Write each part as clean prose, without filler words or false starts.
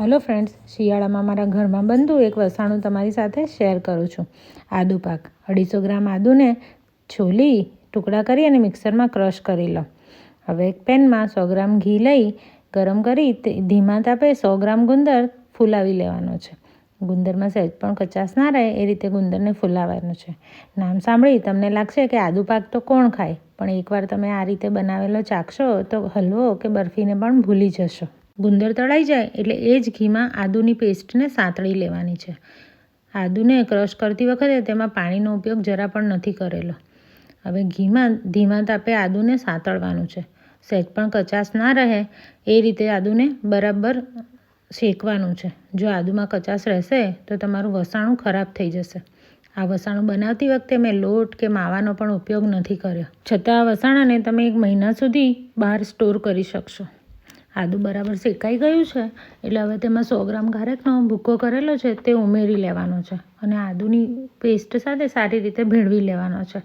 Hello friends, શિયાળામાં મારા ઘરમાં બનતું એક વસાણું તમારી સાથે શેર કરું છું। આદુ પાક 250 ગ્રામ આદુને છોલી ટુકડા કરી અને મિક્સરમાં ક્રશ કરી લો। હવે એક પેનમાં 100 ગ્રામ ઘી લઈ ગરમ કરી ધીમા તાપે 100 ગ્રામ ગુંદર ફૂલાવી લેવાનો છે। ગુંદરમાં સહેજ પણ કચાશ ના રહે એ રીતે ગુંદરને ફૂલાવવાનો છે। નામ સાંભળી તમને લાગશે કે આદુ પાક તો કોણ ખાય, પણ એકવાર તમે આ રીતે બનાવેલો ચાખશો તો હલવો કે બરફીને પણ ભૂલી જશો। ગુંદર તળાઈ જાય એટલે એ જ ઘીમાં આદુની પેસ્ટને સાંતળી લેવાની છે। આદુને ક્રશ કરતી વખતે તેમાં પાણીનો ઉપયોગ જરા પણ નથી કરેલો। હવે ઘીમાં ધીમા તાપે આદુને સાંતળવાનું છે। સહેજ પણ કચાશ ના રહે એ રીતે આદુને બરાબર શેકવાનું છે। જો આદુમાં કચાશ રહેશે તો તમારું વસાણું ખરાબ થઈ જશે। આ વસાણું બનાવતી વખતે મેં લોટ કે માવાનો પણ ઉપયોગ નથી કર્યો, છતાં આ વસાણાને તમે 1 મહિના સુધી બહાર સ્ટોર કરી શકશો। આદુ બરાબર શેકાઈ ગયું છે એટલે હવે તેમાં 100 ગ્રામ ખારેકનો ભૂકો કરેલો છે તે ઉમેરી લેવાનો છે અને આદુની પેસ્ટ સાથે સારી રીતે ભેળવી લેવાનો છે।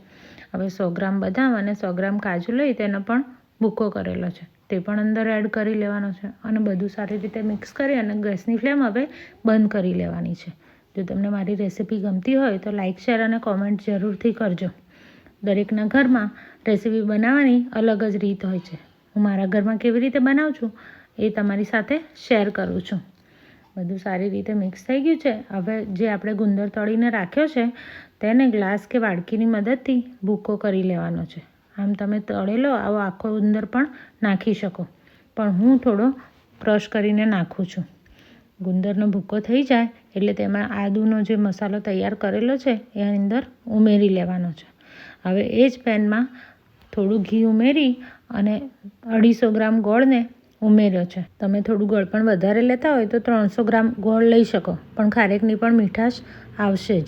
હવે 100 ગ્રામ બદામ અને 100 ગ્રામ કાજુ લઈ તેનો પણ ભૂકો કરેલો છે તે પણ અંદર એડ કરી લેવાનો છે અને બધું સારી રીતે મિક્સ કરી અને ગેસની ફ્લેમ હવે બંધ કરી લેવાની છે। જો તમને મારી રેસીપી ગમતી હોય તો લાઇક, શેર અને કોમેન્ટ જરૂરથી કરજો। દરેકના ઘરમાં રેસીપી બનાવવાની અલગ જ રીત હોય છે। હું મારા ઘરમાં કેવી રીતે બનાવું છું એ તમારી સાથે શેર કરું છું। બધું સારી રીતે મિક્સ થઈ ગયું છે। હવે જે આપણે ગુંદર તળીને રાખ્યો છે તેને ગ્લાસ કે વાડકીની મદદથી ભૂકો કરી લેવાનો છે। આમ તમે તળેલો આવો આખો ગુંદર પણ નાખી શકો, પણ હું થોડો ક્રશ કરીને નાખું છું। ગુંદરનો ભૂકો થઈ જાય એટલે તેમાં આદુનો જે મસાલો તૈયાર કરેલો છે એ અંદર ઉમેરી લેવાનો છે। હવે એ જ પેનમાં થોડું ઘી ઉમેરી અને 250 ગ્રામ ગોળને ઉમેર્યો છે। તમે થોડું ગોળ પણ વધારે લેતા હોય તો 300 ગ્રામ ગોળ લઈ શકો, પણ ખારેકની પણ મીઠાશ આવશે જ।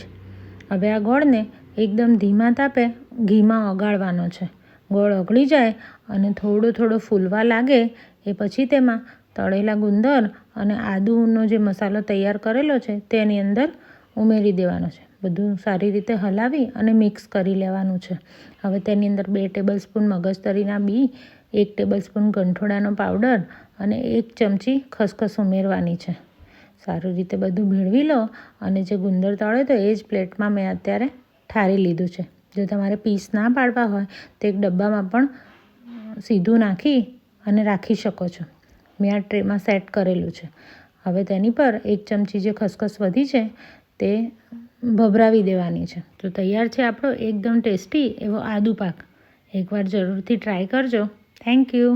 હવે આ ગોળને એકદમ ધીમા તાપે ઘીમાં ઓગાળવાનો છે। ગોળ ઓગળી જાય અને થોડો ફૂલવા લાગે એ પછી તેમાં તળેલા ગુંદર અને આદુનો જે મસાલો તૈયાર કરેલો છે તેની અંદર ઉમેરી દેવાનો છે। બધું સારી રીતે હલાવી અને મિક્સ કરી લેવાનું છે। હવે તેની અંદર 2 ટેબલસ્પૂન મગજતરીના બી, 1 ટેબલસ્પૂન ગંઠોડાનો પાવડર અને 1 ચમચી ખસખસ ઉમેરવાની છે। સારી રીતે બધું ભેળવી લો અને જે ગુંદર તળે તો એ જ પ્લેટમાં મેં અત્યારે ઠારી લીધું છે। જો તમારે પીસ ના પાડવા હોય તો એક ડબ્બામાં પણ સીધું નાખી અને રાખી શકો છો। મેં આ ટ્રેમાં સેટ કરેલું છે। હવે તેની પર 1 ચમચી જે ખસખસ વધી છે તે ભભરાવી દેવાની છે। તો તૈયાર છે આપણો એકદમ ટેસ્ટી એવો આદુ પાક। એકવાર જરૂરથી ટ્રાય કરજો। Thank you.